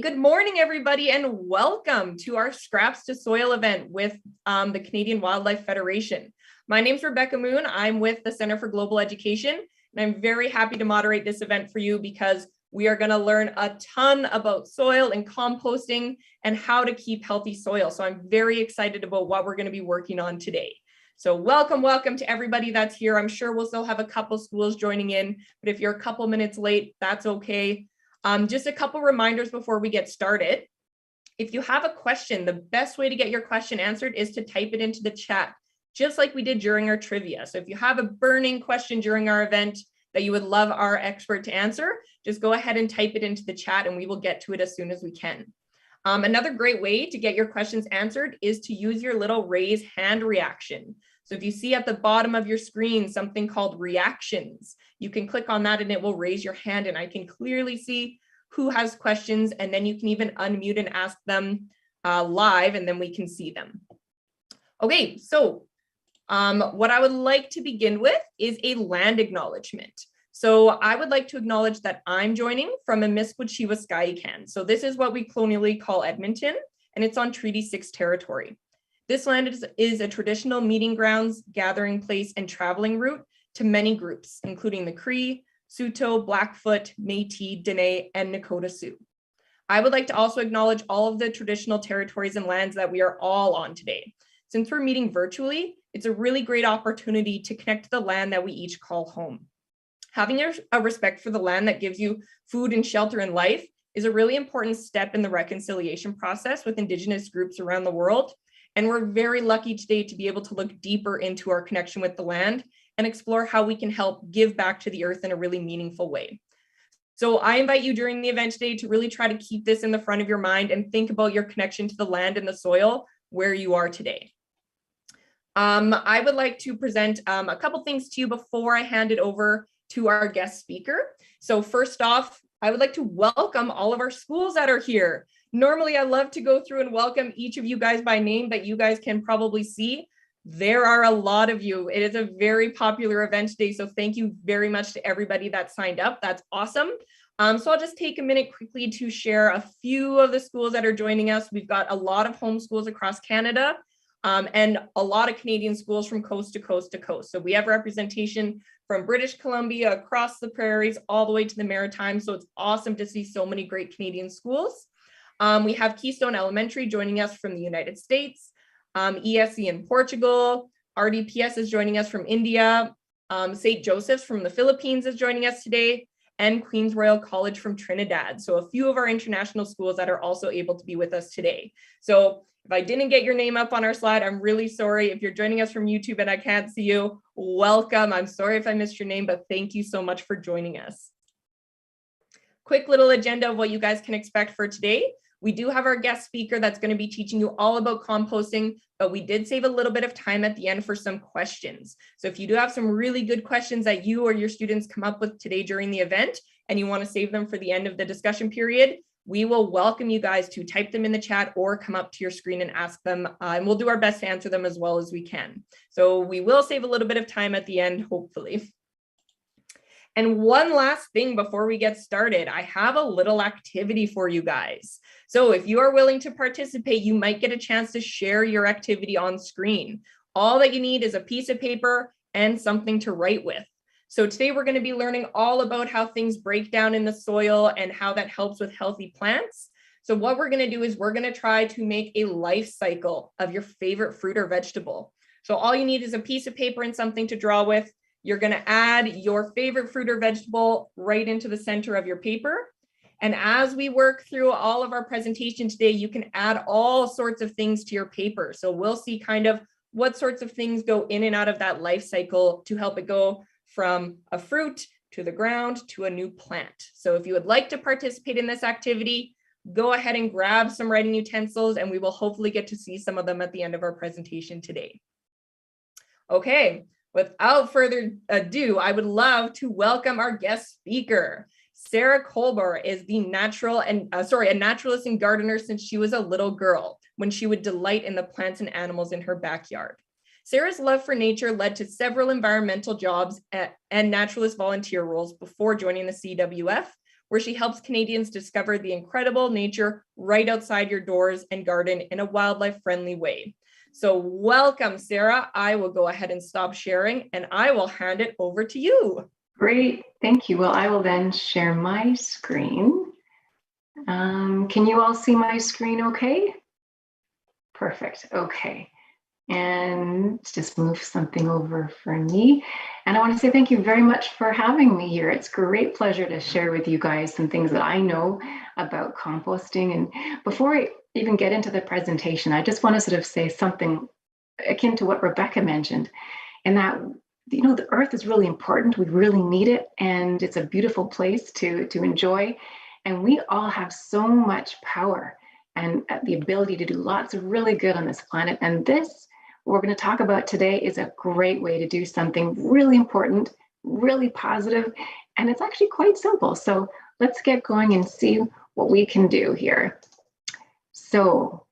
Good morning, everybody, and welcome to our Scraps to Soil event with the Canadian Wildlife Federation. My name is Rebecca Moon. I'm with the Center for Global Education, and I'm very happy to moderate this event for you because we are going to learn a ton about soil and composting and how to keep healthy soil. So I'm very excited about what we're going to be working on today. So welcome to everybody that's here. I'm sure we'll still have a couple schools joining in, but if you're a couple minutes late, that's okay. Just a couple reminders before we get started. If you have a question, the best way to get your question answered is to type it into the chat, just like we did during our trivia. So if you have a burning question during our event that you would love our expert to answer, just go ahead and type it into the chat and we will get to it as soon as we can. Another great way to get your questions answered is to use your little raise hand reaction. So if you see at the bottom of your screen something called reactions, you can click on that and it will raise your hand and I can clearly see who has questions, and then you can even unmute and ask them live and then we can see them. Okay, so what I would like to begin with is a land acknowledgement. So I would like to acknowledge that I'm joining from Amiskwaciwâskahikan. So this is what we colonially call Edmonton, and it's on Treaty 6 territory. This land is a traditional meeting grounds, gathering place, and traveling route to many groups, including the Cree, Saulteaux, Blackfoot, Métis, Dene, and Nakota Sioux. I would like to also acknowledge all of the traditional territories and lands that we are all on today. Since we're meeting virtually, it's a really great opportunity to connect to the land that we each call home. Having a respect for the land that gives you food and shelter in life is a really important step in the reconciliation process with Indigenous groups around the world. And we're very lucky today to be able to look deeper into our connection with the land and explore how we can help give back to the earth in a really meaningful way. So I invite you during the event today to really try to keep this in the front of your mind and think about your connection to the land and the soil where you are today. I would like to present a couple things to you before I hand it over to our guest speaker. So first off, I would like to welcome all of our schools that are here. Normally, I love to go through and welcome each of you guys by name, but you guys can probably see there are a lot of you. It is a very popular event today, so thank you very much to everybody that signed up. That's awesome. So I'll just take a minute quickly to share a few of the schools that are joining us. We've got a lot of home schools across Canada and a lot of Canadian schools from coast to coast to coast. So we have representation from British Columbia, across the prairies, all the way to the Maritimes. So it's awesome to see so many great Canadian schools. We have Keystone Elementary joining us from the United States, ESE in Portugal, RDPS is joining us from India, St. Joseph's from the Philippines is joining us today, and Queen's Royal College from Trinidad. So a few of our international schools that are also able to be with us today. So if I didn't get your name up on our slide, I'm really sorry. If you're joining us from YouTube and I can't see you, welcome. I'm sorry if I missed your name, but thank you so much for joining us. Quick little agenda of what you guys can expect for today. We do have our guest speaker that's going to be teaching you all about composting, but we did save a little bit of time at the end for some questions. So if you do have some really good questions that you or your students come up with today during the event, and you want to save them for the end of the discussion period, we will welcome you guys to type them in the chat or come up to your screen and ask them, and we'll do our best to answer them as well as we can. So we will save a little bit of time at the end, hopefully. And one last thing before we get started, I have a little activity for you guys. So if you are willing to participate, you might get a chance to share your activity on screen. All that you need is a piece of paper and something to write with. So today we're going to be learning all about how things break down in the soil and how that helps with healthy plants. So what we're going to do is we're going to try to make a life cycle of your favorite fruit or vegetable. So all you need is a piece of paper and something to draw with. You're going to add your favorite fruit or vegetable right into the center of your paper. And as we work through all of our presentation today, you can add all sorts of things to your paper. So we'll see kind of what sorts of things go in and out of that life cycle to help it go from a fruit to the ground to a new plant. So if you would like to participate in this activity, go ahead and grab some writing utensils and we will hopefully get to see some of them at the end of our presentation today. Okay. Without further ado, I would love to welcome our guest speaker. Sarah Colbert is a naturalist and gardener since she was a little girl, when she would delight in the plants and animals in her backyard. Sarah's love for nature led to several environmental jobs and naturalist volunteer roles before joining the CWF, where she helps Canadians discover the incredible nature right outside your doors and garden in a wildlife-friendly way. So welcome, Sarah. I will go ahead and stop sharing, and I will hand it over to you. Great, thank you. Well, I will then share my screen. Can you all see my screen okay? Perfect, okay. And just move something over for me. And I want to say thank you very much for having me here. It's a great pleasure to share with you guys some things that I know about composting. And before I even get into the presentation, I just want to sort of say something akin to what Rebecca mentioned, and that, you know, the earth is really important. We really need it, and it's a beautiful place to enjoy. And we all have so much power and the ability to do lots of really good on this planet. And this, what we're going to talk about today, is a great way to do something really important, really positive, and it's actually quite simple. So let's get going and see what we can do here. So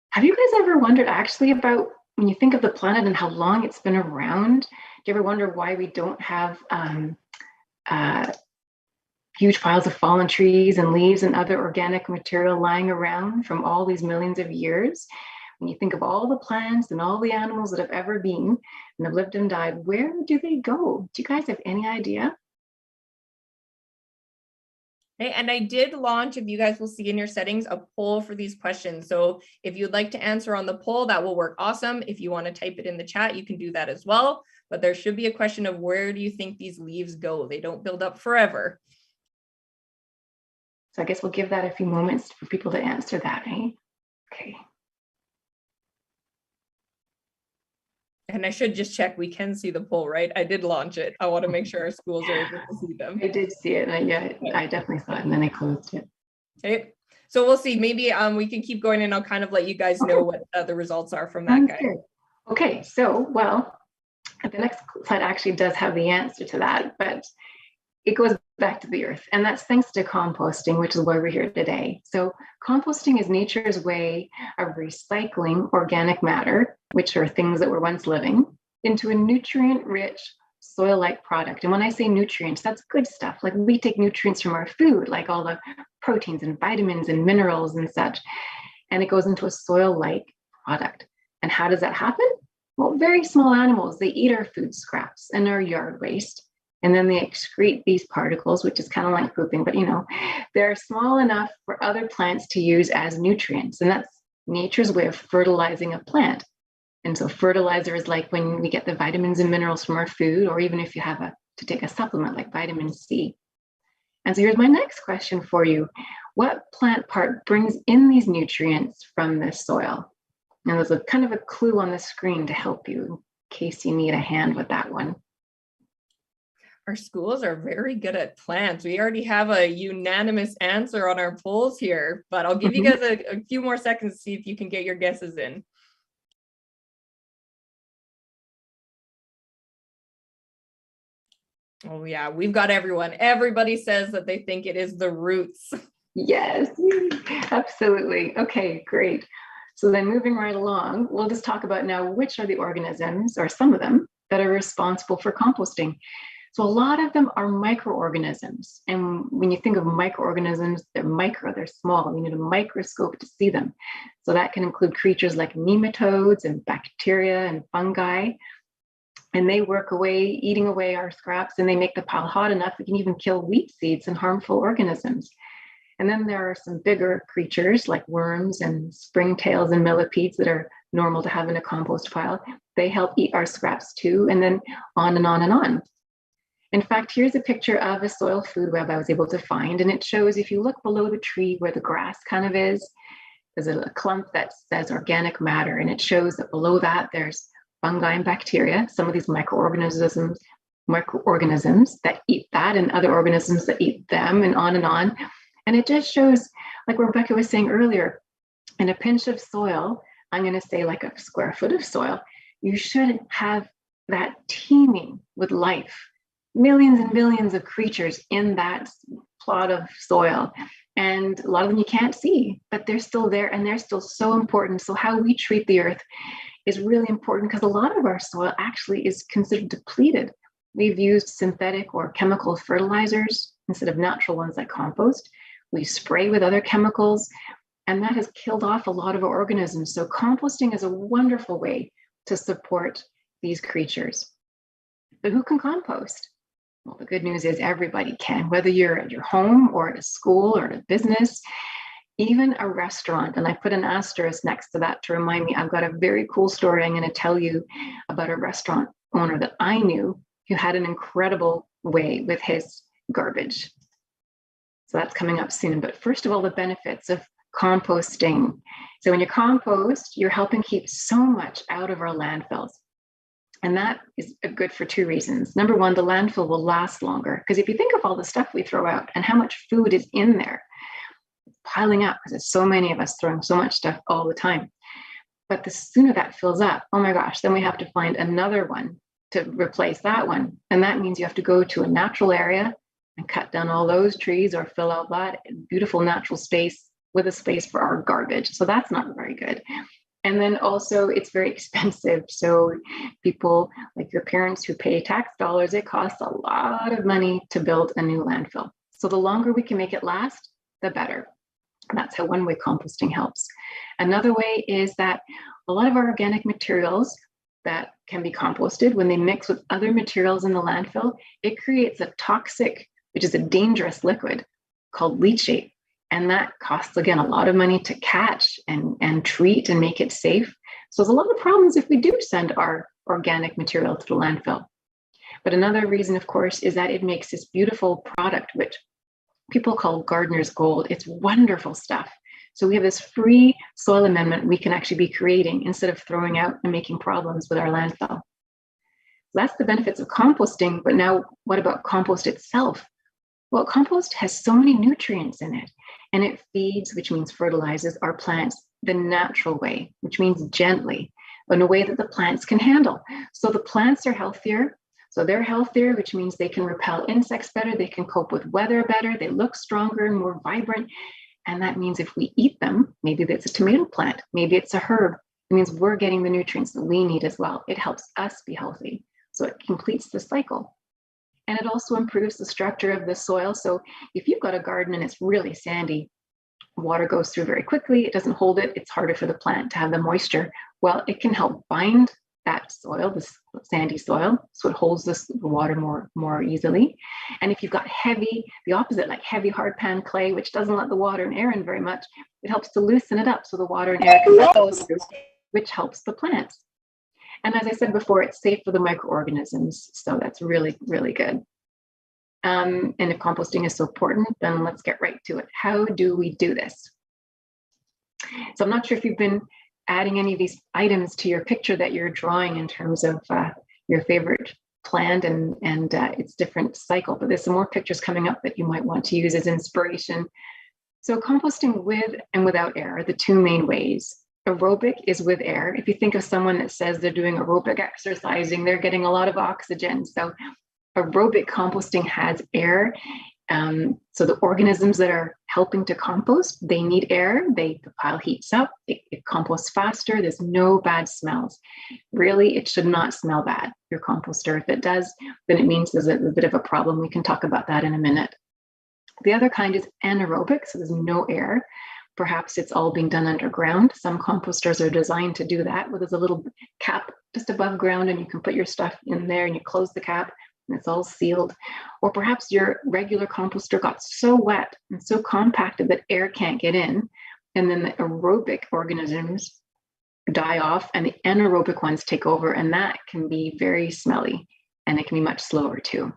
have you guys ever wondered actually about, when you think of the planet and how long it's been around, do you ever wonder why we don't have huge piles of fallen trees and leaves and other organic material lying around from all these millions of years? When you think of all the plants and all the animals that have ever been and have lived and died, where do they go? Do you guys have any idea? Hey, and I did launch, if you guys will see in your settings, a poll for these questions. So if you'd like to answer on the poll, that will work awesome. If you want to type it in the chat, you can do that as well. But there should be a question of, where do you think these leaves go? They don't build up forever. So I guess we'll give that a few moments for people to answer that, eh? Okay. And I should just check, we can see the poll, right? I did launch it. I want to make sure our schools are able to see them. I did see it, and I definitely saw it, and then I closed it. Okay, so we'll see. Maybe we can keep going, and I'll kind of let you guys know what the results are from that guy. Okay, so, well, the next slide actually does have the answer to that, but it goes back to the earth, and that's thanks to composting, which is why we're here today. So composting is nature's way of recycling organic matter, which are things that were once living, into a nutrient-rich soil-like product. And when I say nutrients, that's good stuff. Like, we take nutrients from our food, like all the proteins and vitamins and minerals and such, and it goes into a soil-like product. And how does that happen? Well, very small animals, they eat our food scraps and our yard waste, and then they excrete these particles, which is kind of like pooping, but you know, they're small enough for other plants to use as nutrients. And that's nature's way of fertilizing a plant. And so fertilizer is like when we get the vitamins and minerals from our food, or even if you have to take a supplement like vitamin C. And so here's my next question for you. What plant part brings in these nutrients from the soil? And there's a kind of a clue on the screen to help you in case you need a hand with that one. Our schools are very good at plants. We already have a unanimous answer on our polls here, but I'll give you guys a few more seconds to see if you can get your guesses in. Oh yeah, we've got everyone. Everybody says that they think it is the roots. Yes, absolutely. Okay, great. So then moving right along, we'll just talk about now which are the organisms, or some of them, that are responsible for composting. So a lot of them are microorganisms. And when you think of microorganisms, they're micro, they're small. You need a microscope to see them. So that can include creatures like nematodes and bacteria and fungi. And they work away, eating away our scraps, and they make the pile hot enough we can even kill wheat seeds and harmful organisms. And then there are some bigger creatures like worms and springtails and millipedes that are normal to have in a compost pile. They help eat our scraps too, and then on and on and on. In fact, here's a picture of a soil food web I was able to find, and it shows, if you look below the tree where the grass kind of is, there's a clump that says organic matter, and it shows that below that there's fungi and bacteria, some of these microorganisms that eat that, and other organisms that eat them, and on and on. And it just shows, like Rebecca was saying earlier, in a pinch of soil, I'm going to say like a square foot of soil, you should have that teeming with life. Millions and millions of creatures in that plot of soil. And a lot of them you can't see, but they're still there, and they're still so important. So how we treat the earth is really important, because a lot of our soil actually is considered depleted. We've used synthetic or chemical fertilizers instead of natural ones like compost. We spray with other chemicals, and that has killed off a lot of our organisms. So composting is a wonderful way to support these creatures. But who can compost? Well, the good news is everybody can, whether you're at your home or at a school or at a business, even a restaurant. And I put an asterisk next to that to remind me, I've got a very cool story I'm going to tell you about a restaurant owner that I knew who had an incredible way with his garbage. So that's coming up soon. But first of all, the benefits of composting. So when you compost, you're helping keep so much out of our landfills. And that is good for two reasons. Number one, the landfill will last longer, because if you think of all the stuff we throw out and how much food is in there, it's piling up because there's so many of us throwing so much stuff all the time. But the sooner that fills up, oh my gosh, then we have to find another one to replace that one. And that means you have to go to a natural area and cut down all those trees or fill out that beautiful natural space with a space for our garbage. So that's not very good. And then also it's very expensive. So people like your parents who pay tax dollars, it costs a lot of money to build a new landfill. So the longer we can make it last, the better. That's how one-way composting helps. Another way is that a lot of our organic materials that can be composted, when they mix with other materials in the landfill, it creates a toxic, which is a dangerous liquid called leachate. And that costs, again, a lot of money to catch and treat and make it safe. So there's a lot of problems if we do send our organic material to the landfill. But another reason, of course, is that it makes this beautiful product, which people call gardener's gold. It's wonderful stuff. So we have this free soil amendment we can actually be creating instead of throwing out and making problems with our landfill. So that's the benefits of composting. But now what about compost itself? Well, compost has so many nutrients in it, and it feeds, which means fertilizes, our plants the natural way, which means gently, in a way that the plants can handle. So the plants are healthier. So they're healthier, which means they can repel insects better, they can cope with weather better, they look stronger and more vibrant. And that means if we eat them, maybe it's a tomato plant, maybe it's a herb, it means we're getting the nutrients that we need as well. It helps us be healthy. So it completes the cycle. And it also improves the structure of the soil. So if you've got a garden and it's really sandy, water goes through very quickly, it doesn't hold it, it's harder for the plant to have the moisture. Well, it can help bind that soil, this sandy soil, so it holds the water more easily. And if you've got heavy, the opposite, like heavy hard pan clay, which doesn't let the water and air in very much, it helps to loosen it up so the water and air can go through, which helps the plants. And as I said before, it's safe for the microorganisms. So that's really, really good. And if composting is so important, then let's get right to it. How do we do this? So I'm not sure if you've been adding any of these items to your picture that you're drawing in terms of your favorite plant and its different cycle, but there's some more pictures coming up that you might want to use as inspiration. So composting with and without air are the two main ways. Aerobic is with air. If you think of someone that says they're doing aerobic exercising, they're getting a lot of oxygen. So aerobic composting has air. So the organisms that are helping to compost, they need air. The pile heats up, it composts faster. There's no bad smells. Really, it should not smell bad, your composter. If it does, then it means there's a bit of a problem. We can talk about that in a minute. The other kind is anaerobic, so there's no air. Perhaps it's all being done underground. Some composters are designed to do that, where there's a little cap just above ground and you can put your stuff in there and you close the cap and it's all sealed. Or perhaps your regular composter got so wet and so compacted that air can't get in, and then the aerobic organisms die off and the anaerobic ones take over, and that can be very smelly and it can be much slower too.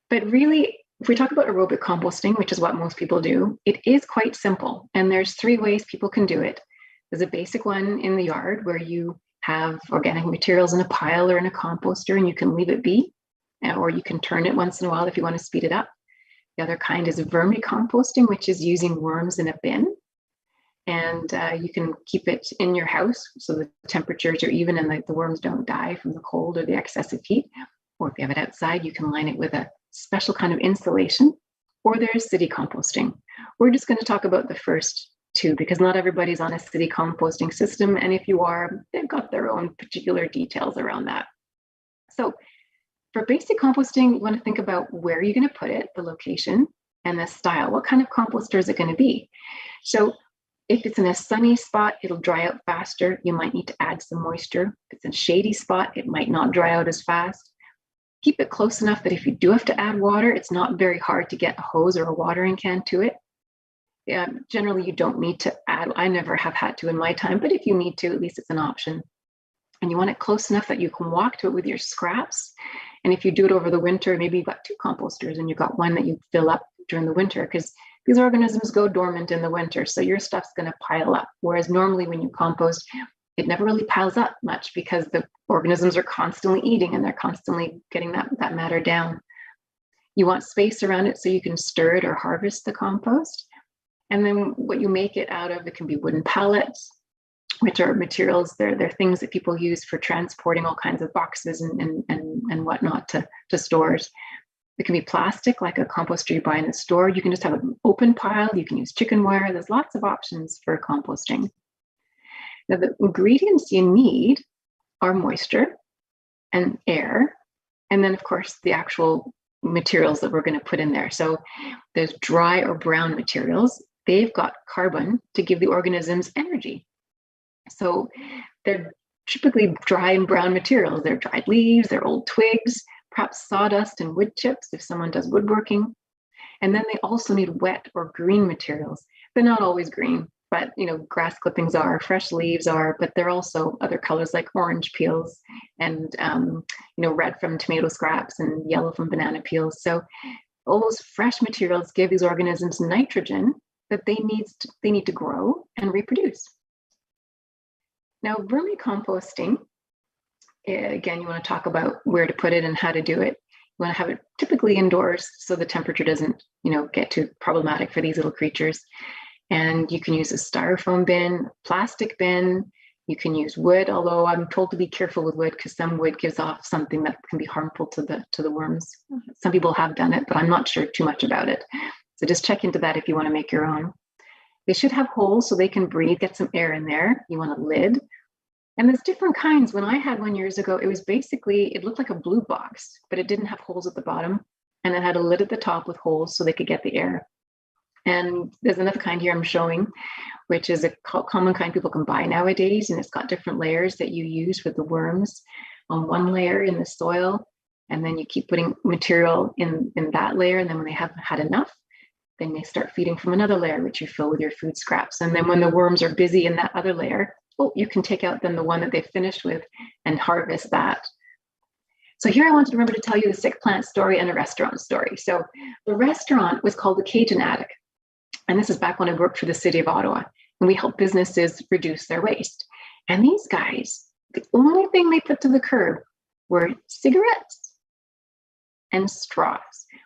But really, if we talk about aerobic composting, which is what most people do, it is quite simple. And there's three ways people can do it. There's a basic one in the yard where you have organic materials in a pile or in a composter and you can leave it be, or you can turn it once in a while if you want to speed it up. The other kind is vermicomposting, which is using worms in a bin. And you can keep it in your house so the temperatures are even and the worms don't die from the cold or the excessive heat. Or if you have it outside, you can line it with a special kind of insulation. Or there's city composting. We're just going to talk about the first two because not everybody's on a city composting system. And if you are, they've got their own particular details around that. So For basic composting, you want to think about where you're going to put it, the location, and the style. What kind of composter is it going to be? So if it's in a sunny spot, it'll dry out faster. You might need to add some moisture. If it's in a shady spot, it might not dry out as fast. Keep it close enough that if you do have to add water, it's not very hard to get a hose or a watering can to it. Generally, you don't need to add. I never have had to in my time, but if you need to, at least it's an option. And you want it close enough that you can walk to it with your scraps. And if you do it over the winter, maybe you've got two composters and you've got one that you fill up during the winter, because these organisms go dormant in the winter. So your stuff's going to pile up. Whereas normally when you compost, it never really piles up much because the organisms are constantly eating and they're constantly getting that matter down. You want space around it so you can stir it or harvest the compost. And then what you make it out of, it can be wooden pallets, which are materials. They're things that people use for transporting all kinds of boxes and whatnot to stores. It can be plastic, like a composter you buy in the store. You can just have an open pile. You can use chicken wire. There's lots of options for composting. Now, the ingredients you need are moisture and air, and then, of course, the actual materials that we're going to put in there. So there's dry or brown materials. They've got carbon to give the organisms energy. So they're typically dry and brown materials. They're dried leaves, they're old twigs, perhaps sawdust and wood chips if someone does woodworking. And then they also need wet or green materials. They're not always green, but grass clippings are, fresh leaves are, but they're also other colors like orange peels and red from tomato scraps and yellow from banana peels. So all those fresh materials give these organisms nitrogen that they need to grow and reproduce. Now, vermicomposting, again, you want to talk about where to put it and how to do it. You want to have it typically indoors so the temperature doesn't, get too problematic for these little creatures. And you can use a styrofoam bin, plastic bin. You can use wood, although I'm told to be careful with wood because some wood gives off something that can be harmful to the worms. Some people have done it, but I'm not sure too much about it. So just check into that if you want to make your own. They should have holes so they can breathe, get some air in there. You want a lid. And there's different kinds. When I had one years ago, it looked like a blue box, but it didn't have holes at the bottom. And it had a lid at the top with holes so they could get the air. And there's another kind here I'm showing, which is a common kind people can buy nowadays. And it's got different layers that you use with the worms on one layer in the soil. And then you keep putting material in that layer. And then when they haven't had enough, then they start feeding from another layer, which you fill with your food scraps. And then when the worms are busy in that other layer, you can take out then the one that they finished with and harvest that. So here I wanted to remember to tell you the sick plant story and a restaurant story. So the restaurant was called the Cajun Attic. And this is back when I worked for the city of Ottawa. And we help businesses reduce their waste. And these guys, the only thing they put to the curb were cigarettes and straws,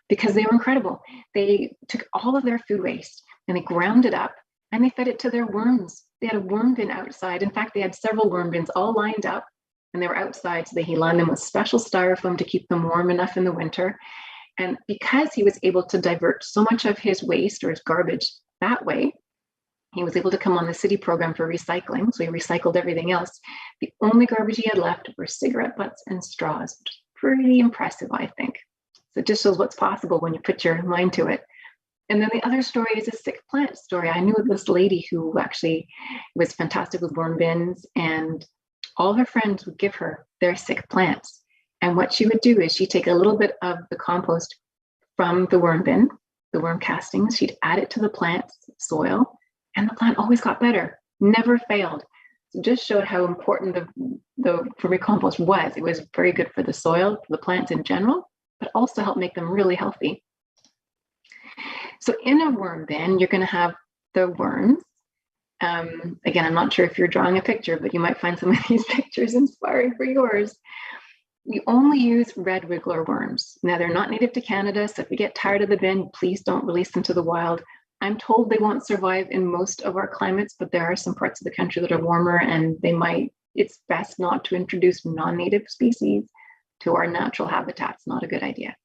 because they were incredible. They took all of their food waste and they ground it up and they fed it to their worms. They had a worm bin outside. In fact, they had several worm bins all lined up and they were outside. So he lined them with special styrofoam to keep them warm enough in the winter. And because he was able to divert so much of his waste or his garbage that way, he was able to come on the city program for recycling. So he recycled everything else. The only garbage he had left were cigarette butts and straws, which is pretty impressive, I think. So it just shows what's possible when you put your mind to it. And then the other story is a sick plant story. I knew this lady who actually was fantastic with worm bins, and all her friends would give her their sick plants. And what she would do is she'd take a little bit of the compost from the worm bin, the worm castings, she'd add it to the plant's soil, and the plant always got better, never failed. So just showed how important the vermicompost was. It was very good for the soil, for the plants in general, but also helped make them really healthy. So in a worm bin, you're going to have the worms. Again, I'm not sure if you're drawing a picture, but you might find some of these pictures inspiring for yours. We only use red wiggler worms. Now, they're not native to Canada, so if you get tired of the bin, please don't release them to the wild. I'm told they won't survive in most of our climates, but there are some parts of the country that are warmer and it's best not to introduce non-native species to our natural habitats. Not a good idea.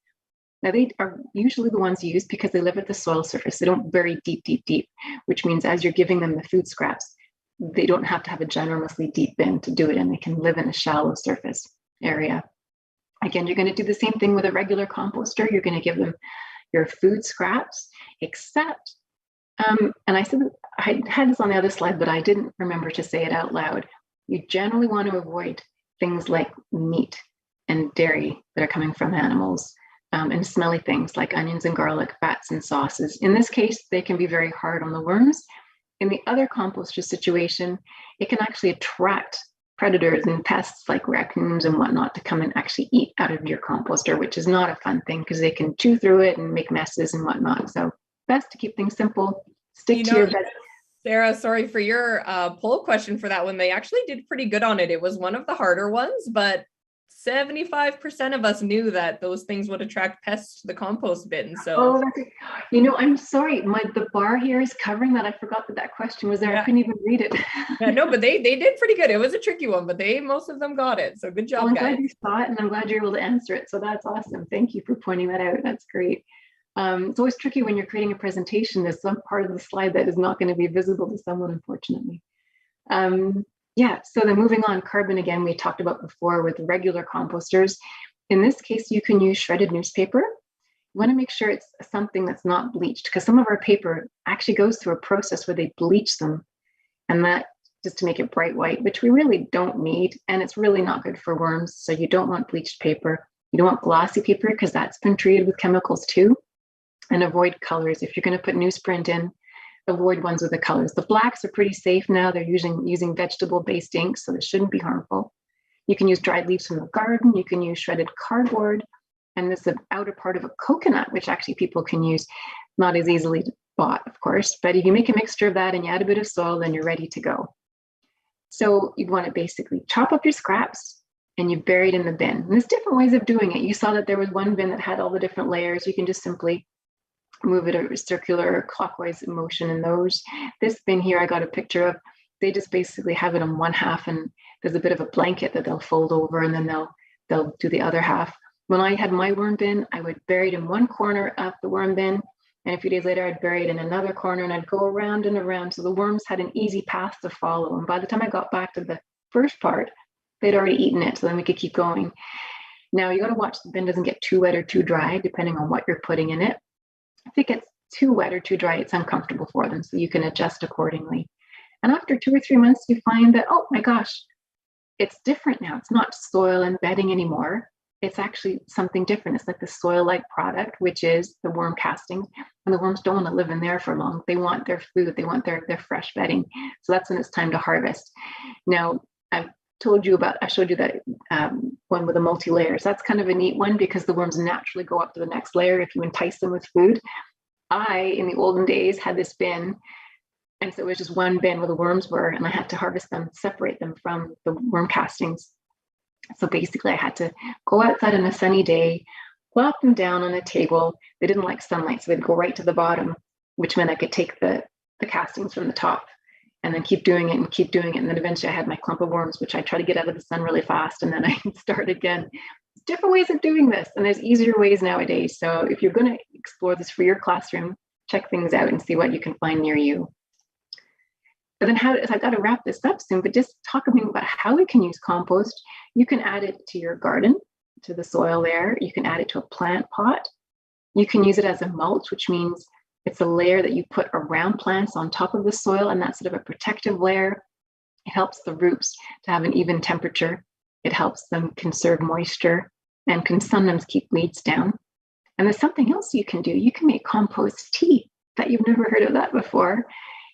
Now, they are usually the ones used because they live at the soil surface. They don't bury deep, deep, deep, which means as you're giving them the food scraps, they don't have to have a ginormously deep bin to do it, and they can live in a shallow surface area. Again, you're going to do the same thing with a regular composter. You're going to give them your food scraps, except, and I said, I had this on the other slide, but I didn't remember to say it out loud. You generally want to avoid things like meat and dairy that are coming from animals, and smelly things like onions and garlic, fats and sauces. In this case, they can be very hard on the worms. In the other composter situation, it can actually attract predators and pests like raccoons and whatnot to come and actually eat out of your composter, which is not a fun thing because they can chew through it and make messes and whatnot. So best to keep things simple, stick to your bed. Sarah, sorry for your poll question for that one. They actually did pretty good on it. It was one of the harder ones, but 75% of us knew that those things would attract pests to the compost bin. So, I'm sorry, the bar here is covering that. I forgot that question was there. Yeah. I couldn't even read it. Yeah, no, but they did pretty good. It was a tricky one, but most of them got it. So good job, I'm guys. glad you saw it, and I'm glad you're able to answer it. So that's awesome. Thank you for pointing that out. That's great. It's always tricky when you're creating a presentation. There's some part of the slide that is not going to be visible to someone, unfortunately. So then moving on, carbon again, we talked about before with regular composters. In this case, you can use shredded newspaper. You want to make sure it's something that's not bleached, because some of our paper actually goes through a process where they bleach them, and that just to make it bright white, which we really don't need, and it's really not good for worms. So you don't want bleached paper. You don't want glossy paper because that's been treated with chemicals too. And avoid colors. If you're going to put newsprint in, avoid ones with the colors. The blacks are pretty safe now. They're using vegetable-based ink, so it shouldn't be harmful. You can use dried leaves from the garden. You can use shredded cardboard. And this is the outer part of a coconut, which actually people can use, not as easily bought, of course. But if you make a mixture of that and you add a bit of soil, then you're ready to go. So you'd want to basically chop up your scraps and you bury it in the bin. And there's different ways of doing it. You saw that there was one bin that had all the different layers. You can just simply move it a circular clockwise motion in those. This bin here I got a picture of, they just basically have it on one half and there's a bit of a blanket that they'll fold over and then they'll do the other half. When I had my worm bin, I would bury it in one corner of the worm bin, and a few days later I'd bury it in another corner and I'd go around and around, so the worms had an easy path to follow. And by the time I got back to the first part, they'd already eaten it, so then we could keep going. Now you got to watch the bin doesn't get too wet or too dry, depending on what you're putting in it. If it gets too wet or too dry, it's uncomfortable for them, so you can adjust accordingly. And after 2 or 3 months, you find that, oh my gosh, it's different now. It's not soil and bedding anymore. It's actually something different. It's like the soil-like product, which is the worm castings. And the worms don't want to live in there for long. They want their food. They want their fresh bedding. So that's when it's time to harvest. Now, I showed you that one with the multi-layers. That's kind of a neat one because the worms naturally go up to the next layer if you entice them with food. In the olden days, had this bin, and so it was just one bin where the worms were, and I had to harvest them, separate them from the worm castings. So basically I had to go outside on a sunny day, plop them down on a table. They didn't like sunlight, so they'd go right to the bottom, which meant I could take the castings from the top and then keep doing it. And then eventually I had my clump of worms, which I try to get out of the sun really fast, and then I start again. Different ways of doing this, and there's easier ways nowadays. So if you're going to explore this for your classroom, check things out and see what you can find near you. But then I've got to wrap this up soon, but just talk about how we can use compost. You can add it to your garden, to the soil there. You can add it to a plant pot. You can use it as a mulch, which means it's a layer that you put around plants on top of the soil, and that's sort of a protective layer. It helps the roots to have an even temperature. It helps them conserve moisture and can sometimes keep weeds down. And there's something else you can do. You can make compost tea. Bet you've never heard of that before.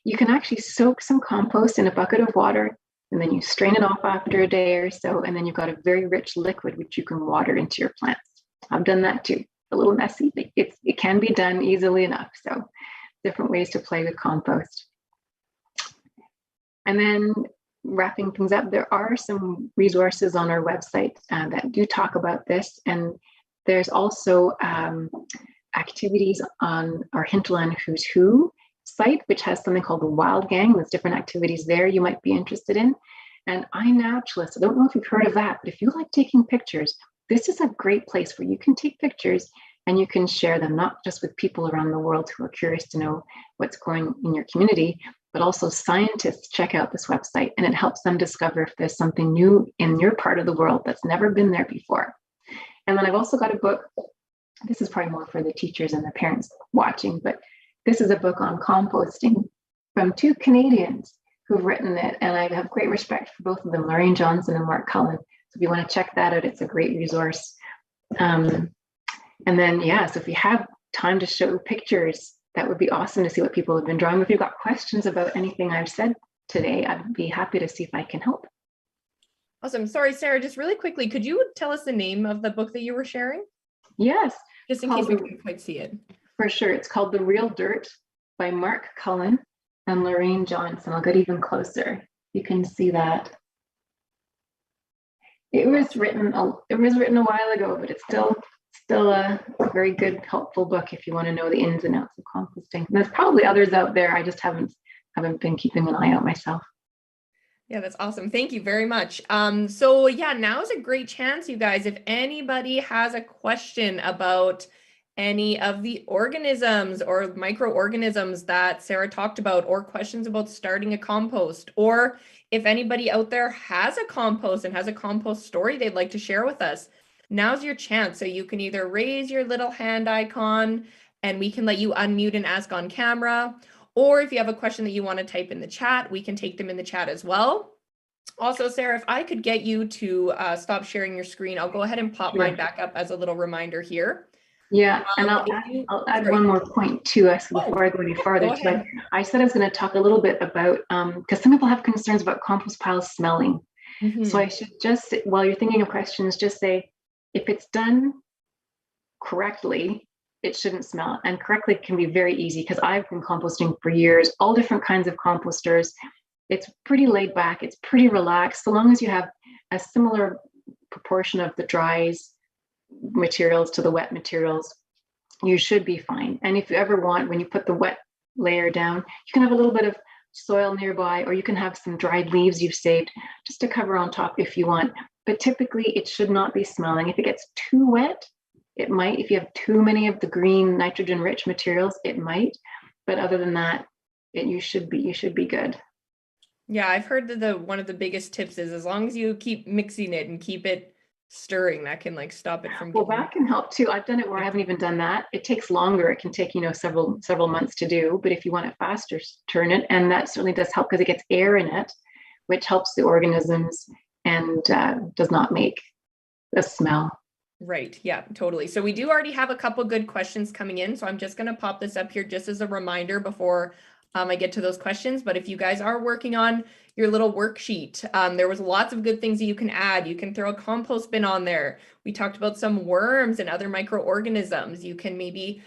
You can actually soak some compost in a bucket of water, and then you strain it off after a day or so, and then you've got a very rich liquid which you can water into your plants. I've done that too. A little messy, but it can be done easily enough. So different ways to play with compost. And then wrapping things up, there are some resources on our website that do talk about this, and there's also activities on our Hinterland Who's Who site, which has something called the Wild Gang. There's different activities there you might be interested in. And iNaturalist, I don't know if you've heard of that, but if you like taking pictures, this is a great place where you can take pictures and you can share them, not just with people around the world who are curious to know what's going in your community, but also scientists check out this website, and it helps them discover if there's something new in your part of the world that's never been there before. And then I've also got a book. This is probably more for the teachers and the parents watching, but this is a book on composting from two Canadians who've written it. And I have great respect for both of them, Lorraine Johnson and Mark Cullen. So if you want to check that out, it's a great resource. And then, yeah, so if you have time to show pictures, that would be awesome to see what people have been drawing. If you've got questions about anything I've said today, I'd be happy to see if I can help. Awesome. Sorry, Sarah, just really quickly, could you tell us the name of the book that you were sharing? Yes. Just in case we couldn't quite see it. For sure. It's called The Real Dirt by Mark Cullen and Lorraine Johnson. I'll get even closer. You can see that. It was written a while ago, but it's still a very good, helpful book if you want to know the ins and outs of composting. There's probably others out there. I just haven't been keeping an eye out myself. Yeah, that's awesome. Thank you very much. So yeah, now is a great chance, you guys, if anybody has a question about any of the organisms or microorganisms that Sarah talked about, or questions about starting a compost, or if anybody out there has a compost and has a compost story they'd like to share with us, now's your chance. So you can either raise your little hand icon and we can let you unmute and ask on camera, or if you have a question that you want to type in the chat, we can take them in the chat as well. Also, Sarah, if I could get you to stop sharing your screen, I'll go ahead and pop mine back up as a little reminder here. Yeah, and I'll add one more point to us before I go any farther. I said I was going to talk a little bit about, because some people have concerns about compost piles smelling. So I should just, while you're thinking of questions, just say, if it's done correctly, it shouldn't smell. And correctly can be very easy, because I've been composting for years, all different kinds of composters. It's pretty laid back, it's pretty relaxed, so long as you have a similar proportion of the dries materials to the wet materials, you should be fine. And if you ever want, when you put the wet layer down, you can have a little bit of soil nearby, or you can have some dried leaves you've saved just to cover on top if you want. But typically it should not be smelling. If it gets too wet, it might. If you have too many of the green nitrogen rich materials, it might. But other than that, you should be good. Yeah, I've heard that one of the biggest tips is, as long as you keep mixing it and keep it stirring, that can like stop it from getting... Well, that can help too. I've done it where I haven't even done that. It takes longer. It can take, several months to do, but if you want it faster, turn it. And that certainly does help, because it gets air in it, which helps the organisms and does not make a smell. Right. Yeah, totally. So we do already have a couple good questions coming in. So I'm just going to pop this up here just as a reminder before I get to those questions. But if you guys are working on your little worksheet, there was lots of good things that you can add. You can throw a compost bin on there. We talked about some worms and other microorganisms. You can maybe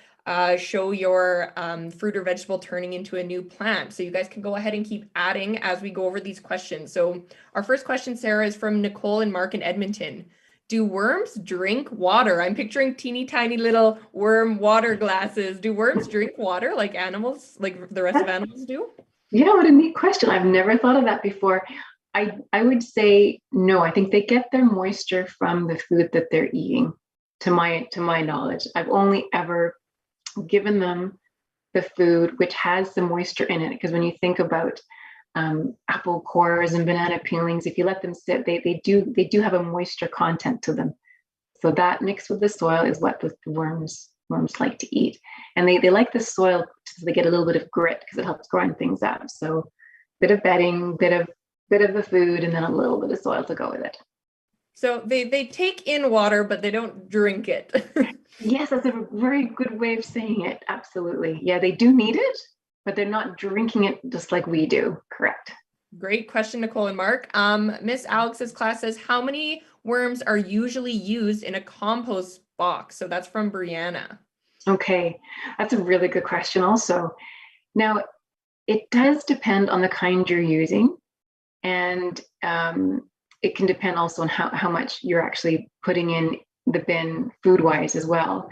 show your fruit or vegetable turning into a new plant. So you guys can go ahead and keep adding as we go over these questions. So our first question, Sarah, is from Nicole and Mark in Edmonton. Do worms drink water? I'm picturing teeny tiny little worm water glasses. Do worms drink water like animals, like the rest of animals do? Yeah, what a neat question. I've never thought of that before. I would say no. I think they get their moisture from the food that they're eating, to my knowledge. I've only ever given them the food which has the moisture in it, because when you think about apple cores and banana peelings, if you let them sit, they do have a moisture content to them. So that mixed with the soil is what the worms like to eat. And they like the soil so they get a little bit of grit, because it helps grind things up. So bit of bedding, bit of the food, and then a little bit of soil to go with it. So they take in water, but they don't drink it. Yes, that's a very good way of saying it. Absolutely. Yeah, they do need it, but they're not drinking it just like we do. Correct. Great question, Nicole and Mark. Miss Alex's class says, how many worms are usually used in a compost box? So that's from Brianna. Okay, that's a really good question also. Now, it does depend on the kind you're using, and it can depend also on how much you're actually putting in the bin food-wise as well.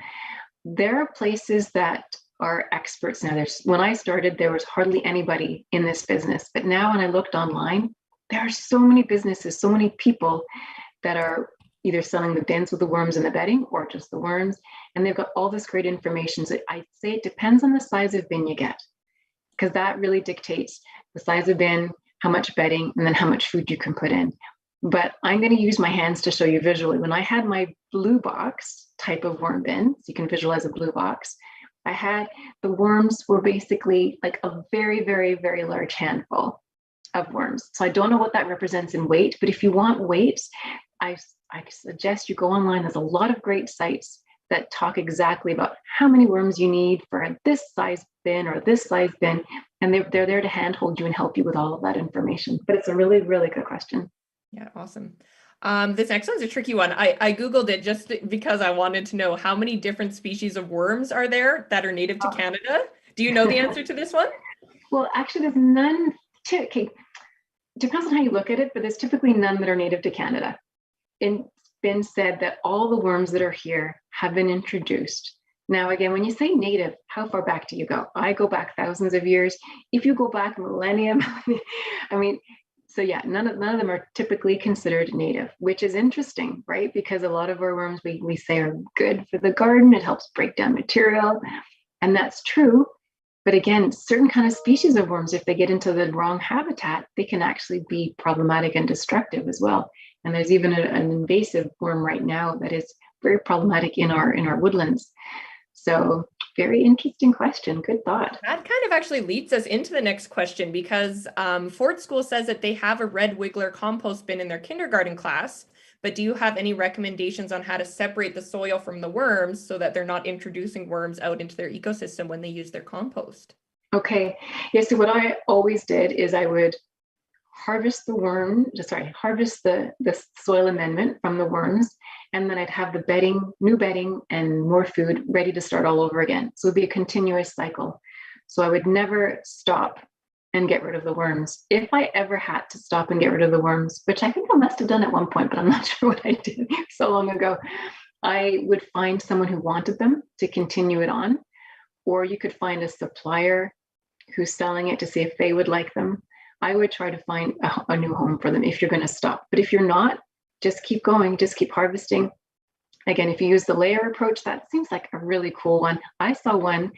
There are places that are experts now. When I started, there was hardly anybody in this business, but now when I looked online, there are so many businesses, so many people that are either selling the bins with the worms and the bedding, or just the worms, and they've got all this great information. So I'd say it depends on the size of bin you get, because that really dictates the size of bin, how much bedding, and then how much food you can put in. but I'm going to use my hands to show you visually. When I had my blue box type of worm bin, so you can visualize a blue box, I had the worms were basically like a very, very, very large handful of worms. So I don't know what that represents in weight, but if you want weights, I suggest you go online. There's a lot of great sites that talk exactly about how many worms you need for this size bin or this size bin, and they're there to handhold you and help you with all of that information. But it's a really, really good question. Yeah, awesome. This next one's a tricky one. I Googled it just because I wanted to know how many different species of worms are there that are native to Canada. Do you know the answer to this one? Well, actually, there's none. Okay, depends on how you look at it, but there's typically none that are native to Canada. It's been said that all the worms that are here have been introduced. Now, again, when you say native, how far back do you go? I go back thousands of years. If you go back millennium, I mean, so yeah, none of them are typically considered native, which is interesting, right? Because a lot of our worms we say are good for the garden. It helps break down material, and that's true. But again, certain kind of species of worms, if they get into the wrong habitat, they can actually be problematic and destructive as well. And there's even an invasive worm right now that is very problematic in our woodlands. So very interesting question. Good thought. That kind of actually leads us into the next question, because Ford School says that they have a red wiggler compost bin in their kindergarten class, but do you have any recommendations on how to separate the soil from the worms so that they're not introducing worms out into their ecosystem when they use their compost? Okay. Yeah, so what I always did is I would harvest the soil amendment from the worms, and then I'd have the bedding, new bedding and more food ready to start all over again. So it'd be a continuous cycle. So I would never stop and get rid of the worms. If I ever had to stop and get rid of the worms, which I think I must have done at one point, but I'm not sure what I did so long ago, I would find someone who wanted them to continue it on, or you could find a supplier who's selling it to see if they would like them. I would try to find a new home for them if you're going to stop. But if you're not, just keep going, just keep harvesting. Again, if you use the layer approach, that seems like a really cool one. I saw one,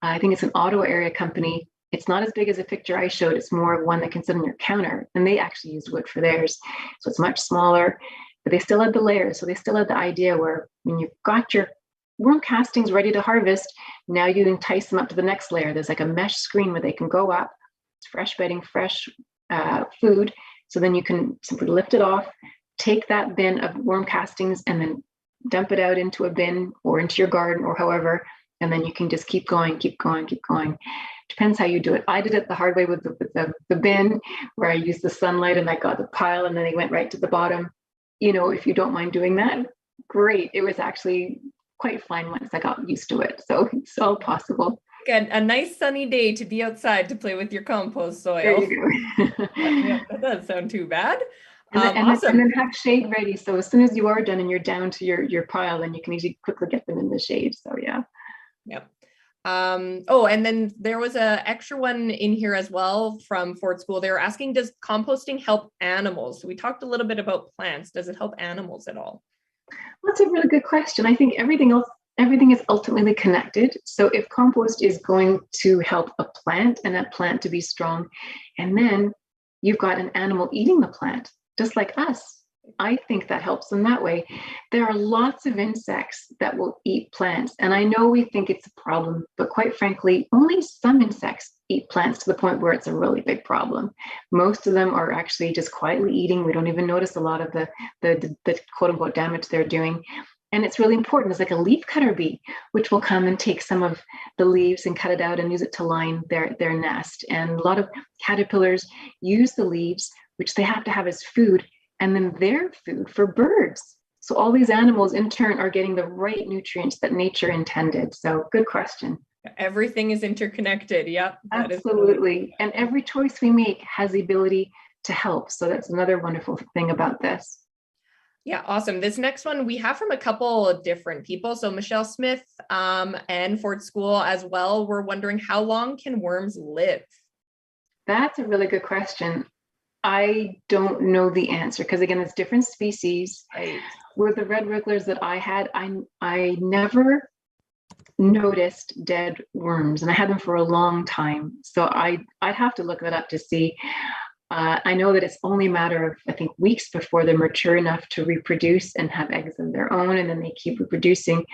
I think it's an Ottawa area company. It's not as big as a picture I showed. It's more one that can sit on your counter, and they actually use wood for theirs. So it's much smaller, but they still had the layers. So they still had the idea where when you've got your worm castings ready to harvest, now you entice them up to the next layer. There's like a mesh screen where they can go up. It's fresh bedding, fresh food. So then you can simply lift it off, take that bin of worm castings and then dump it out into a bin or into your garden or however, and then you can just keep going, keep going, keep going. Depends how you do it. I did it the hard way with the bin, where I used the sunlight and I got the pile and then they went right to the bottom. You know, if you don't mind doing that, great. It was actually quite fine once I got used to it. So it's all possible. A nice sunny day to be outside to play with your compost soil. There you go. Yeah, that doesn't sound too bad. And then have shade ready. So as soon as you are done and you're down to your pile, then you can easily quickly get them in the shade. So yeah. Yep. Oh, and then there was a extra one in here as well from Ford School. They were asking, does composting help animals? So we talked a little bit about plants. Does it help animals at all? That's a really good question. I think everything is ultimately connected. So if compost is going to help a plant and that plant to be strong, and then you've got an animal eating the plant, just like us, I think that helps in that way. There are lots of insects that will eat plants. And I know we think it's a problem, but quite frankly, only some insects eat plants to the point where it's a really big problem. Most of them are actually just quietly eating. We don't even notice a lot of the quote unquote damage they're doing. And it's really important. It's like a leaf cutter bee, which will come and take some of the leaves and cut it out and use it to line their nest. And a lot of caterpillars use the leaves, which they have to have as food, and then their food for birds. So all these animals in turn are getting the right nutrients that nature intended. So good question. Everything is interconnected. Yep. Absolutely. And every choice we make has the ability to help. So that's another wonderful thing about this. Yeah, awesome. This next one we have from a couple of different people. So Michelle Smith and Ford School as well were wondering, how long can worms live? That's a really good question. I don't know the answer because again, it's different species. Right. With the red wrigglers that I had, I never noticed dead worms, and I had them for a long time. So I'd have to look that up to see. I know that it's only a matter of, I think, weeks before they're mature enough to reproduce and have eggs of their own, and then they keep reproducing.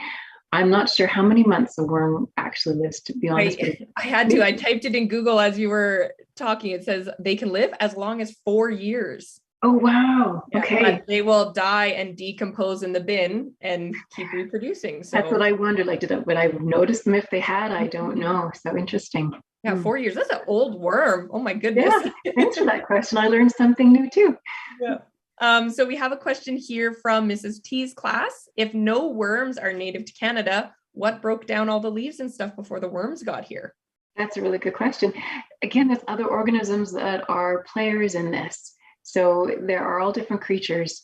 I'm not sure how many months a worm actually lives, to be honest. I typed it in Google as you were talking. It says they can live as long as 4 years. Oh, wow. Yeah, okay. they will die and decompose in the bin and keep reproducing. So that's what I wondered. Like, would I notice them if they had? I don't know. So interesting. Yeah, 4 years. That's an old worm. Oh my goodness. Yeah, thanks for that question. I learned something new too. Yeah. So we have a question here from Mrs. T's class. If no worms are native to Canada, what broke down all the leaves and stuff before the worms got here? That's a really good question. Again, there's other organisms that are players in this. So there are all different creatures,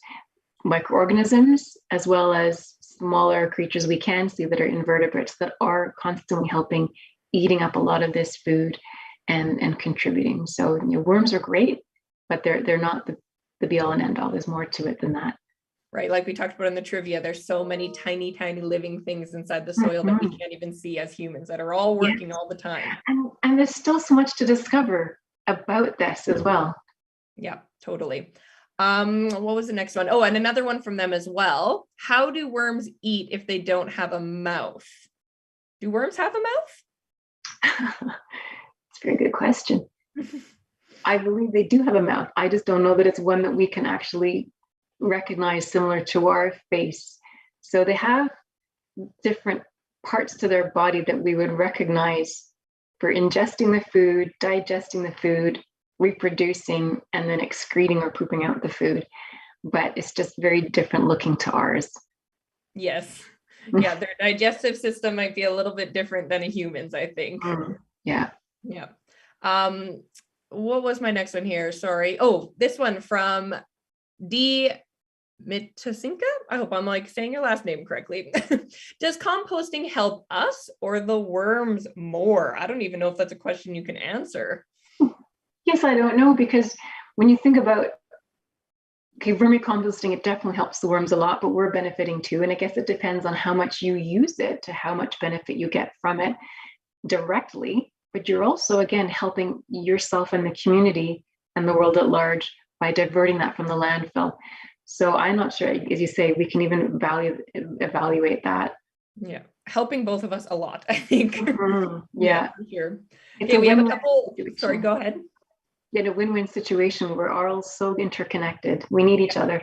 microorganisms, as well as smaller creatures we can see that are invertebrates that are constantly helping eating up a lot of this food and contributing. So worms are great, but they're not the be all and end all. There's more to it than that. Right, like we talked about in the trivia, there's so many tiny living things inside the soil that we can't even see as humans that are all working all the time. And there's still so much to discover about this as well. Yeah, totally. What was the next one? Oh, and another one from them as well. How do worms eat if they don't have a mouth? Do worms have a mouth? It's a very good question. I believe they do have a mouth. I just don't know that it's one that we can actually recognize similar to our face. So they have different parts to their body that we would recognize for ingesting the food, digesting the food, reproducing, and then excreting or pooping out the food. But it's just very different looking to ours. Yes. Yeah, their digestive system might be a little bit different than a human's, I think. Yeah. Yeah. What was my next one here? Sorry. Oh, this one from D. Mitasinka. I hope I'm saying your last name correctly. Does composting help us or the worms more? I don't even know if that's a question you can answer. Yes, I don't know, because when you think about vermicomposting, it definitely helps the worms a lot, but we're benefiting too. And I guess it depends on how much you use it to how much benefit you get from it directly. But you're also, again, helping yourself and the community and the world at large by diverting that from the landfill. So I'm not sure, as you say, we can even evaluate that. Yeah, helping both of us a lot, I think. Yeah, for sure. Okay, we have a couple. Sorry, go ahead. In a win-win situation, we're all so interconnected. We need each other.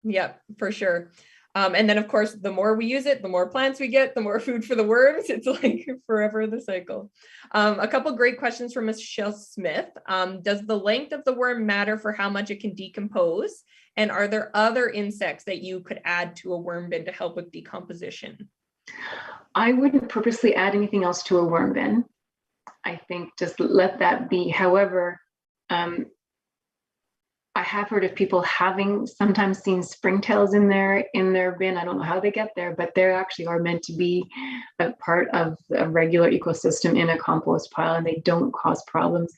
Yeah, for sure. And then, of course, the more we use it, the more plants we get, the more food for the worms. It's like forever the cycle. A couple great questions from Michelle Smith. Does the length of the worm matter for how much it can decompose? And are there other insects that you could add to a worm bin to help with decomposition? I wouldn't purposely add anything else to a worm bin. I think just let that be. However, I have heard of people having sometimes seen springtails in their bin. I don't know how they get there, but they actually are meant to be a part of a regular ecosystem in a compost pile, and they don't cause problems.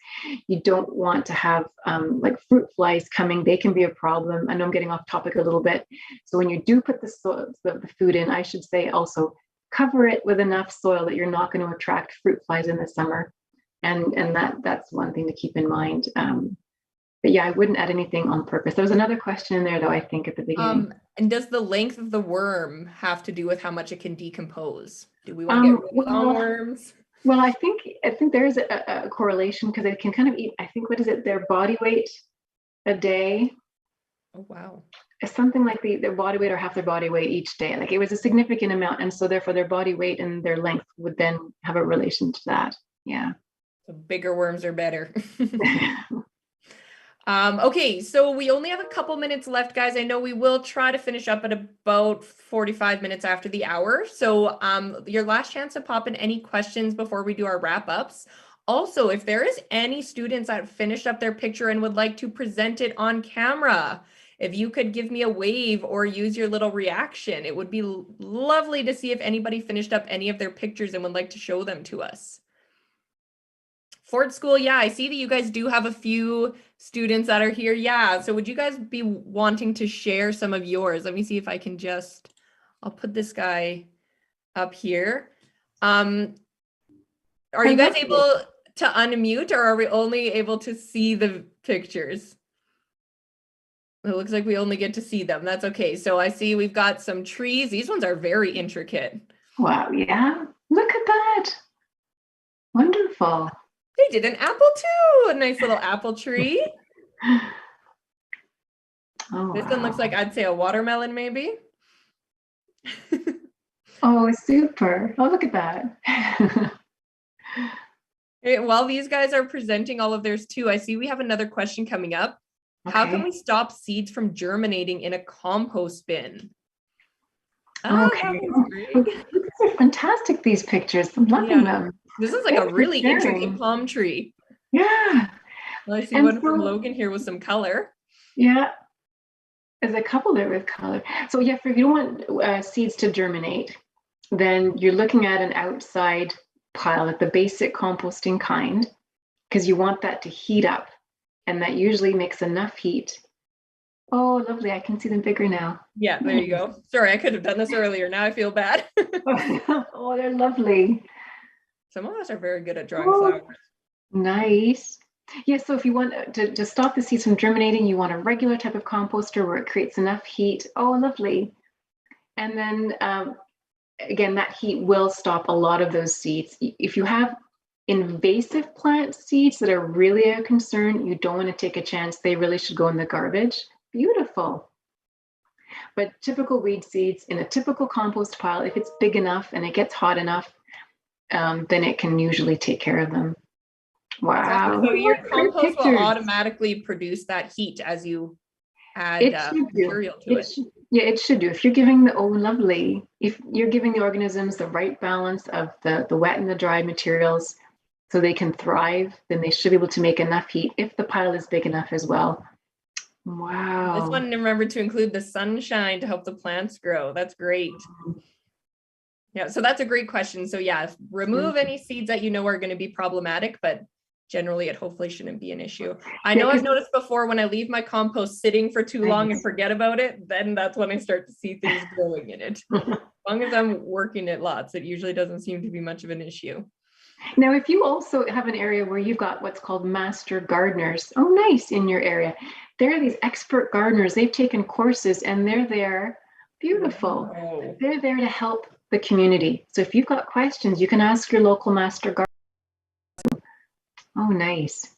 You don't want to have like fruit flies coming. They can be a problem. I know I'm getting off topic a little bit. So when you do put the food in, I should say also cover it with enough soil that you're not going to attract fruit flies in the summer. And that's one thing to keep in mind. But yeah, I wouldn't add anything on purpose. There was another question in there, though, I think at the beginning. And does the length of the worm have to do with how much it can decompose? Do we want to get really long worms? Well, I think there is a correlation, because they can kind of eat, I think, what is it, their body weight a day? Oh, wow. Something like their body weight or half their body weight each day. Like, it was a significant amount. And so therefore their body weight and their length would then have a relation to that. Yeah. So bigger worms are better. Okay, so we only have a couple minutes left, guys. I know we will try to finish up at about 45 minutes after the hour. So your last chance to pop in any questions before we do our wrap ups. Also, if there is any students that finished up their picture and would like to present it on camera, if you could give me a wave or use your little reaction, it would be lovely to see if anybody finished up any of their pictures and would like to show them to us. Ford School, yeah, I see that you guys do have a few students that are here. Yeah, so would you guys be wanting to share some of yours? Let me see if I can I'll put this guy up here. Are you guys able, to unmute, or are we only able to see the pictures? It looks like we only get to see them. That's okay. So I see we've got some trees. These ones are very intricate. Wow, yeah. Look at that. Wonderful. They did an apple too. A nice little apple tree. Oh, This one looks like, I'd say, a watermelon maybe. oh, super. Oh, look at that. While these guys are presenting all of theirs too, I see we have another question coming up. How can we stop seeds from germinating in a compost bin? Okay. These are fantastic, these pictures. I'm loving them. This is like a really intricate palm tree. Yeah. Well, I see one from Logan here with some color. Yeah. There's a couple there with color. So yeah, if you don't want seeds to germinate, then you're looking at an outside pile, like the basic composting kind, because you want that to heat up, and that usually makes enough heat. Oh, lovely. I can see them bigger now. Yeah, there you go. Sorry, I could have done this earlier. Now I feel bad. Oh, they're lovely. Some of us are very good at drawing flowers. Nice. Yeah, so if you want to stop the seeds from germinating, you want a regular type of composter where it creates enough heat. Oh, lovely. And then again, that heat will stop a lot of those seeds. If you have invasive plant seeds that are really a concern, you don't want to take a chance. They really should go in the garbage. Beautiful. But typical weed seeds in a typical compost pile, if it's big enough and it gets hot enough, then it can usually take care of them. Wow. So your compost will automatically produce that heat as you add material to it. Yeah, it should do. If you're giving if you're giving the organisms the right balance of the wet and the dry materials so they can thrive, then they should be able to make enough heat if the pile is big enough as well. Wow. This one, remember to include the sunshine to help the plants grow. That's great. Yeah, so that's a great question. So yeah, remove any seeds that you know are going to be problematic, but generally it hopefully shouldn't be an issue. I know I've noticed before when I leave my compost sitting for too long and forget about it, then that's when I start to see things growing in it. As long as I'm working it lots, it usually doesn't seem to be much of an issue. Now, if you also have an area where you've got what's called master gardeners, oh nice, in your area, there are these expert gardeners. They've taken courses and they're there. Beautiful. Oh. They're there to help the community. So if you've got questions, you can ask your local master gardener. Oh, nice.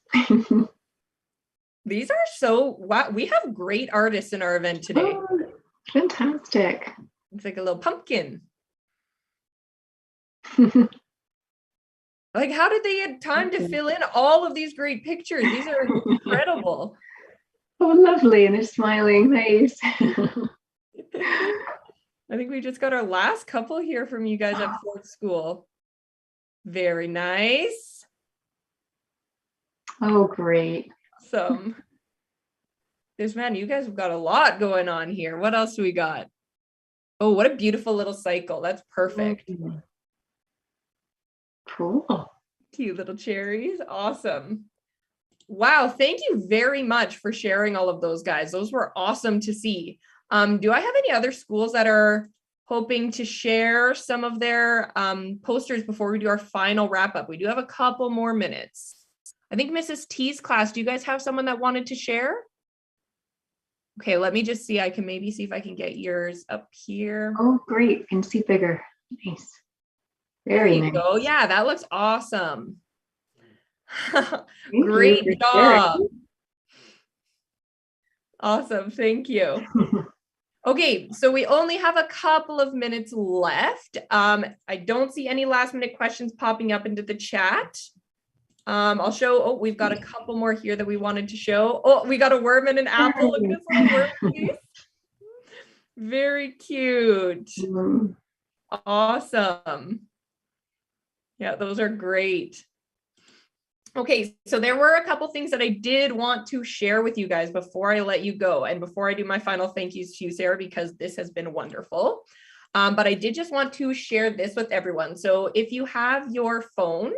These are so, wow, we have great artists in our event today. Oh, fantastic. It's like a little pumpkin. Like, how did they get time to fill in all of these great pictures? These are incredible. Oh, lovely. And they're smiling. Nice. I think we just got our last couple here from you guys at Ford School. Very nice. Oh, great. Awesome. Man, you guys have got a lot going on here. What else do we got? Oh, what a beautiful little cycle. That's perfect. Cool. Cute little cherries. Awesome. Wow. Thank you very much for sharing all of those, guys. Those were awesome to see. Do I have any other schools that are hoping to share some of their posters before we do our final wrap up? We do have a couple more minutes. I think Mrs. T's class, do you guys have someone that wanted to share? Okay, let me just see. I can maybe see if I can get yours up here. Oh, great. You can see bigger. Nice. Very nice. Go. Yeah, that looks awesome. Great job. Awesome. Thank you. Okay, so we only have a couple of minutes left. I don't see any last minute questions popping up into the chat. I'll show, oh, we've got a couple more here that we wanted to show. Oh, we got a worm and an apple. Look at this little worm piece. Very cute. Awesome. Yeah, those are great. Okay, so there were a couple things that I did want to share with you guys before I let you go and before I do my final thank yous to you, Sarah, because this has been wonderful. But I did just want to share this with everyone. So if you have your phone,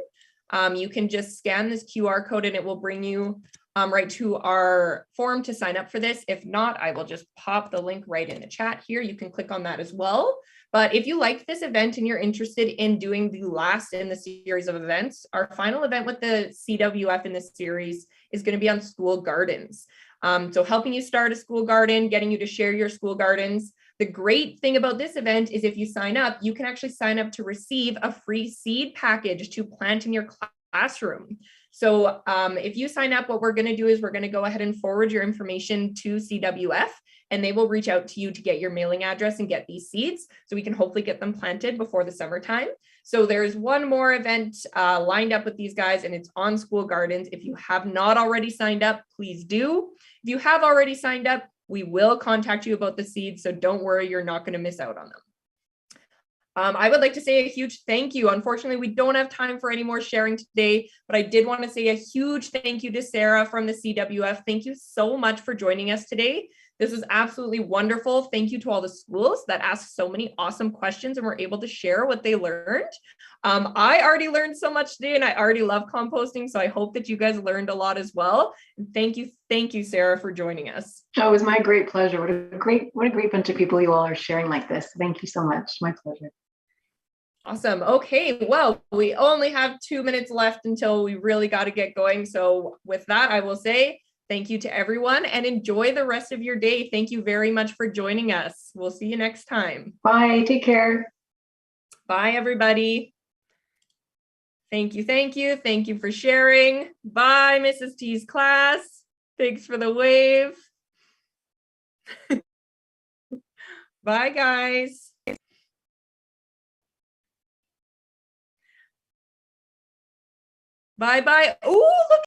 you can just scan this QR code and it will bring you right to our form to sign up for this. If not, I will just pop the link right in the chat here. You can click on that as well. But if you like this event and you're interested in doing the last in the series of events, our final event with the CWF in this series is going to be on school gardens. So helping you start a school garden, getting you to share your school gardens. The great thing about this event is if you sign up, you can actually sign up to receive a free seed package to plant in your classroom. So if you sign up, what we're going to do is we're going to go ahead and forward your information to CWF, and they will reach out to you to get your mailing address and get these seeds so we can hopefully get them planted before the summertime. So there's one more event lined up with these guys, and it's on school gardens. If you have not already signed up, please do. If you have already signed up, we will contact you about the seeds, so don't worry, you're not going to miss out on them. I would like to say a huge thank you. Unfortunately, we don't have time for any more sharing today, but I did want to say a huge thank you to Sarah from the CWF. Thank you so much for joining us today. This was absolutely wonderful. Thank you to all the schools that asked so many awesome questions and were able to share what they learned. I already learned so much today, and I already love composting, so I hope that you guys learned a lot as well. And thank you, Sarah, for joining us. Oh, it was my great pleasure. What a great bunch of people you all are sharing like this. Thank you so much. My pleasure. Awesome. Okay, well, we only have 2 minutes left until we really got to get going. So with that, I will say thank you to everyone and enjoy the rest of your day. Thank you very much for joining us. We'll see you next time. Bye. Take care. Bye, everybody. Thank you. Thank you. Thank you for sharing. Bye, Mrs. T's class. Thanks for the wave. Bye, guys. Bye-bye. Oh, look.